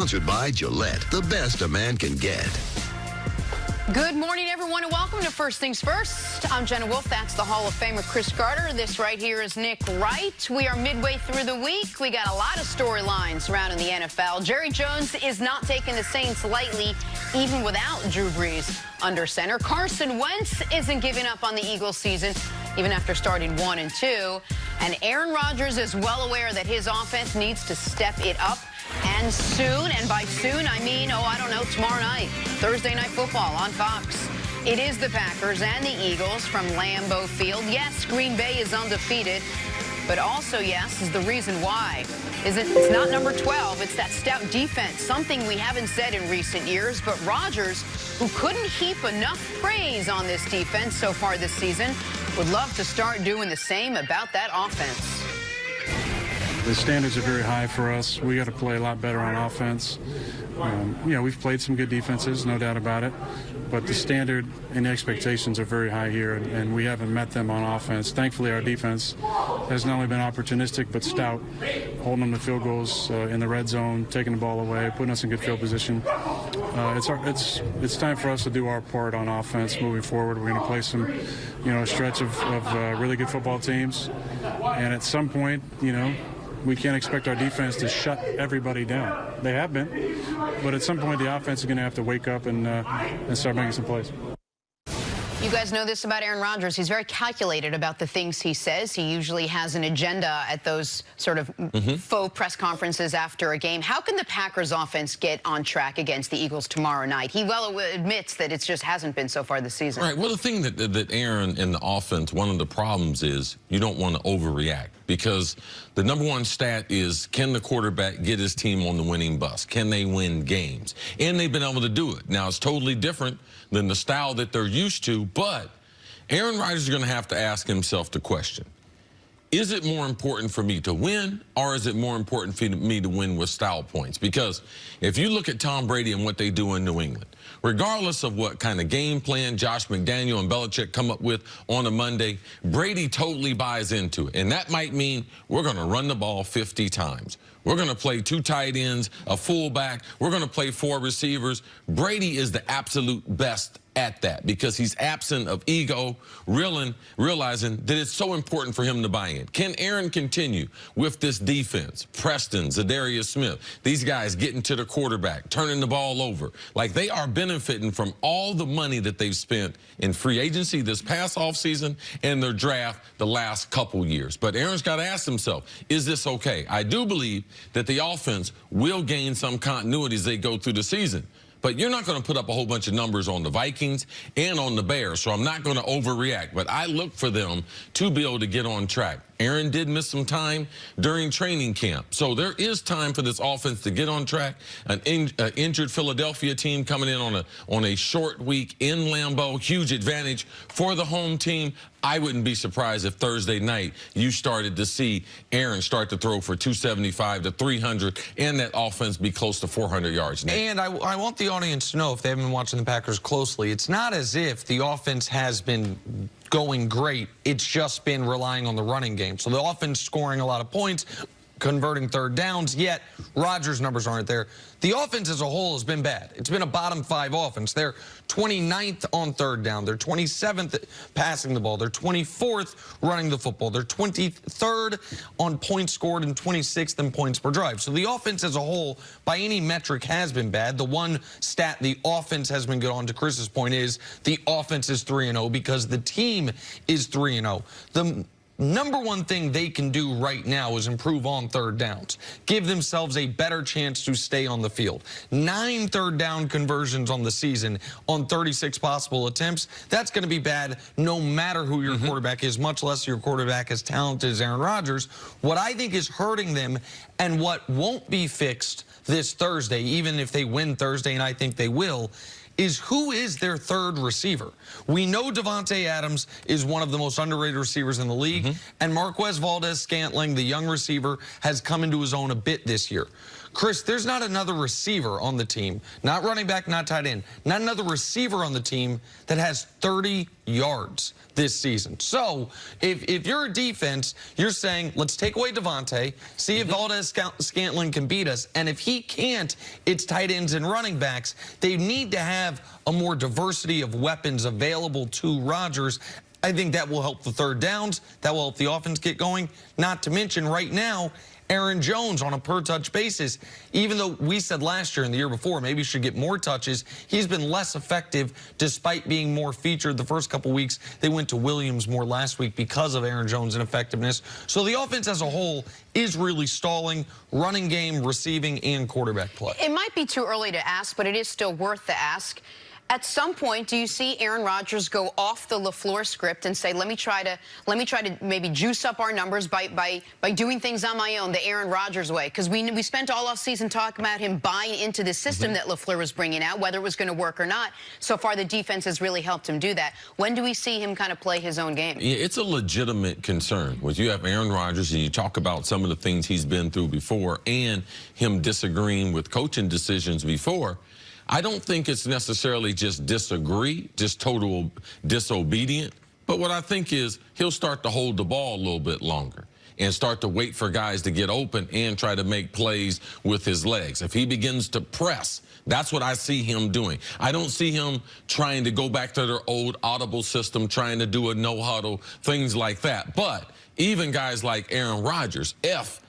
Sponsored by Gillette, the best a man can get. Good morning, everyone, and welcome to First Things First. I'm Jenna Wolf. That's the Hall of Famer Chris Carter. This right here is Nick Wright. We are midway through the week. We got a lot of storylines around in the NFL. Jerry Jones is not taking the Saints lightly, even without Drew Brees under center. Carson Wentz isn't giving up on the Eagles season, even after starting 1-2. And Aaron Rodgers is well aware that his offense needs to step it up. And soon, and by soon, I mean, I don't know, tomorrow night, Thursday Night Football on Fox. It is the Packers and the Eagles from Lambeau Field. Yes, Green Bay is undefeated, but also, yes, is the reason why. It's not number 12, it's that stout defense, something we haven't said in recent years, but Rodgers, who couldn't heap enough praise on this defense so far this season, would love to start doing the same about that offense. The standards are very high for us. We got to play a lot better on offense. We've played some good defenses, no doubt about it. But the standard and expectations are very high here, and we haven't met them on offense. Thankfully, our defense has not only been opportunistic but stout, holding them to field goals in the red zone, taking the ball away, putting us in good field position. It's time for us to do our part on offense moving forward. We're going to play some, a stretch of really good football teams, and at some point, we can't expect our defense to shut everybody down. They have been, but at some point the offense is going to have to wake up and start making some plays. You guys know this about Aaron Rodgers. He's very calculated about the things he says. He usually has an agenda at those sort of faux press conferences after a game. How can the Packers offense get on track against the Eagles tomorrow night? He well admits that it just hasn't been so far this season. Right. Well, the thing that Aaron in the offense, one of the problems is you don't want to overreact, because the number one stat is, can the quarterback get his team on the winning bus? Can they win games? And they've been able to do it. Now, it's totally different than the style that they're used to, but Aaron Rodgers is going to have to ask himself the question, is it more important for me to win, or is it more important for me to win with style points? Because if you look at Tom Brady and what they do in New England, regardless of what kind of game plan Josh McDaniel and Belichick come up with on a Monday, Brady totally buys into it. And that might mean we're going to run the ball 50 times. We're going to play 2 tight ends, a fullback. We're going to play 4 receivers. Brady is the absolute best at that, because he's absent of ego, realizing that it's so important for him to buy in. Can Aaron continue with this defense? Preston, Zadarius Smith, these guys getting to the quarterback, turning the ball over. Like, they are benefiting from all the money that they've spent in free agency this past offseason and their draft the last couple years. But Aaron's got to ask himself, is this okay? I do believe that the offense will gain some continuity as they go through the season. But you're not going to put up a whole bunch of numbers on the Vikings and on the Bears, so I'm not going to overreact. But I look for them to be able to get on track. Aaron did miss some time during training camp, so there is time for this offense to get on track. An injured Philadelphia team coming in on a short week in Lambeau, huge advantage for the home team. I wouldn't be surprised if Thursday night you started to see Aaron start to throw for 275 to 300, and that offense be close to 400 yards. Nick. And I want the audience to know, if they haven't been watching the Packers closely, it's not as if the offense has been going great. It's just been relying on the running game. So the offense scoring a lot of points, converting third downs, yet Rodgers' numbers aren't there. The offense as a whole has been bad. It's been a bottom 5 offense. They're 29th on third down. They're 27th passing the ball. They're 24th running the football. They're 23rd on points scored and 26th in points per drive. So the offense as a whole, by any metric, has been bad. The one stat the offense has been good on, to Chris's point, is the offense is 3-0 because the team is 3-0. The number one thing they can do right now is improve on third downs. Give themselves a better chance to stay on the field. 9 third down conversions on the season on 36 possible attempts. That's going to be bad no matter who your quarterback is, much less your quarterback as talented as Aaron Rodgers. What I think is hurting them, and what won't be fixed this Thursday, even if they win Thursday, and I think they will, is who is their third receiver. We know Devontae Adams is one of the most underrated receivers in the league, and Marquez Valdez-Scantling, the young receiver, has come into his own a bit this year. Chris, there's not another receiver on the team, not running back, not tight end, not another receiver on the team that has 30 yards this season. So if you're a defense, you're saying, let's take away Devontae, see if Valdez-Scantling can beat us. And if he can't, it's tight ends and running backs. They need to have a more diversity of weapons available to Rodgers. I think that will help the third downs. That will help the offense get going. Not to mention right now, Aaron Jones on a per-touch basis, even though we said last year and the year before maybe he should get more touches, he's been less effective despite being more featured the first couple weeks. They went to Williams more last week because of Aaron Jones' ineffectiveness. So the offense as a whole is really stalling, running game, receiving, and quarterback play. It might be too early to ask, but it is still worth the ask. At some point, do you see Aaron Rodgers go off the LaFleur script and say, let me try to maybe juice up our numbers by doing things on my own, the Aaron Rodgers way? Because we spent all offseason talking about him buying into the system that LaFleur was bringing out, whether it was going to work or not. So far, the defense has really helped him do that. When do we see him kind of play his own game? Yeah, it's a legitimate concern. When you have Aaron Rodgers and you talk about some of the things he's been through before and him disagreeing with coaching decisions before, I don't think it's necessarily just disagree, just total disobedient. But what I think is he'll start to hold the ball a little bit longer and start to wait for guys to get open and try to make plays with his legs. If he begins to press, that's what I see him doing. I don't see him trying to go back to their old audible system, trying to do a no-huddle, things like that. But even guys like Aaron Rodgers, if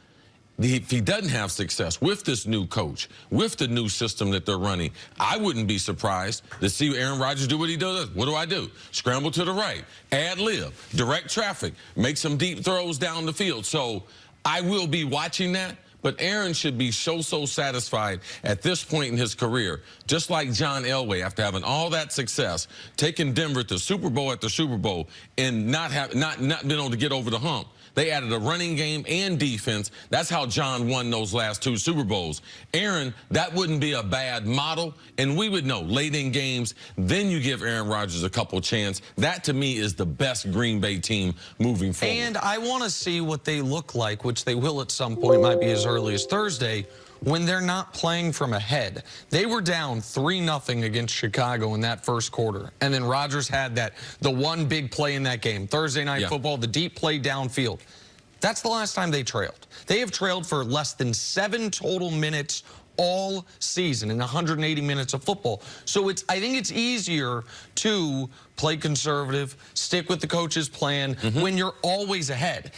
he doesn't have success with this new coach, with the new system that they're running, I wouldn't be surprised to see Aaron Rodgers do what he does. What do? Scramble to the right, ad-lib, direct traffic, make some deep throws down the field. So I will be watching that. But Aaron should be so satisfied at this point in his career, just like John Elway, after having all that success, taking Denver to Super Bowl after Super Bowl, and not been able to get over the hump. They added a running game and defense. That's how John won those last 2 Super Bowls. Aaron, that wouldn't be a bad model, and we would know late in games, then you give Aaron Rodgers a couple chance. That, to me, is the best Green Bay team moving forward. And I want to see what they look like, which they will at some point, might be as early as Thursday, when they're not playing from ahead. They were down 3-0 against Chicago in that first quarter. And then Rodgers had the one big play in that game. Thursday night football, the deep play downfield. That's the last time they trailed. They have trailed for less than 7 total minutes all season in 180 minutes of football. So I think it's easier to play conservative, stick with the coach's plan when you're always ahead.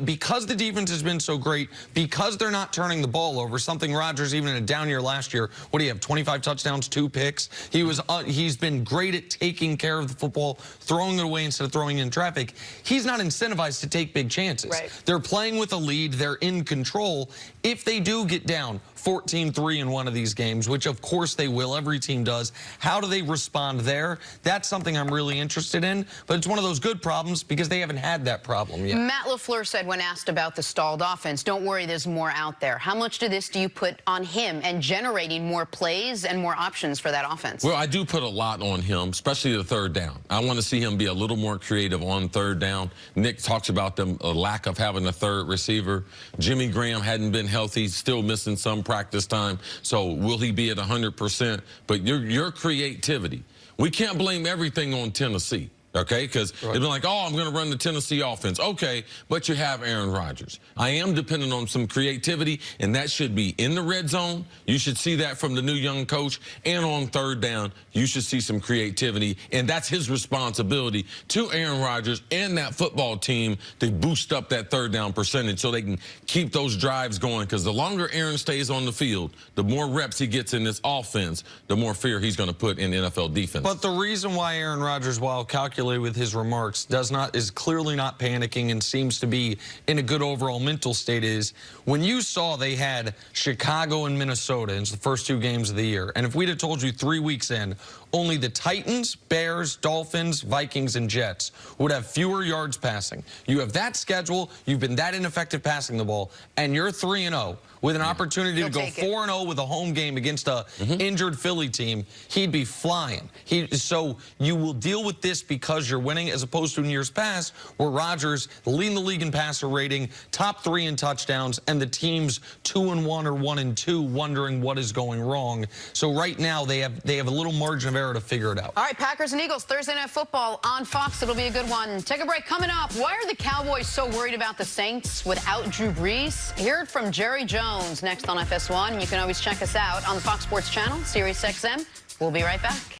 Because the defense has been so great, because they're not turning the ball over, something Rodgers, even in a down year last year, what do you have, 25 touchdowns, 2 picks? He's been great at taking care of the football, throwing it away instead of throwing it in traffic. He's not incentivized to take big chances. Right. They're playing with a lead. They're in control. If they do get down 14-3 in one of these games, which of course they will, every team does, how do they respond there? That's something I'm really interested in, but it's one of those good problems because they haven't had that problem yet. Matt LaFleur said when asked about the stalled offense, don't worry, there's more out there. How much of this do you put on him and generating more plays and more options for that offense? Well, I do put a lot on him, especially the third down. I want to see him be a little more creative on third down. Nick talks about a lack of having a third receiver. Jimmy Graham hadn't been healthy, still missing some practice time. So will he be at 100%? But your creativity. We can't blame everything on Tennessee, okay? Because they've been like, oh, I'm going to run the Tennessee offense. Okay, but you have Aaron Rodgers. I am dependent on some creativity, and that should be in the red zone. You should see that from the new young coach. And on third down, you should see some creativity. And that's his responsibility to Aaron Rodgers and that football team to boost up that third down percentage so they can keep those drives going. Because the longer Aaron stays on the field, the more reps he gets in this offense, the more fear he's going to put in NFL defense. But the reason why Aaron Rodgers, while calculated with his remarks, is clearly not panicking and seems to be in a good overall mental state is when you saw they had Chicago and Minnesota in the first 2 games of the year, and if we'd have told you 3 weeks in, only the Titans, Bears, Dolphins, Vikings, and Jets would have fewer yards passing. You have that schedule, you've been that ineffective passing the ball, and you're 3-0 with an opportunity He'll to go take it. 4-0 with a home game against a injured Philly team, he'd be flying. So you will deal with this because you're winning, as opposed to in years past where Rodgers leading the league in passer rating, top 3 in touchdowns, and the team's 2-1 or 1-2 wondering what is going wrong. So right now they have a little margin of error to figure it out. All right, Packers and Eagles, Thursday Night Football on Fox. It'll be a good one. Take a break. Coming up, why are the Cowboys so worried about the Saints without Drew Brees? Hear it from Jerry Jones next on FS1. You can always check us out on the Fox Sports Channel, Sirius XM. We'll be right back.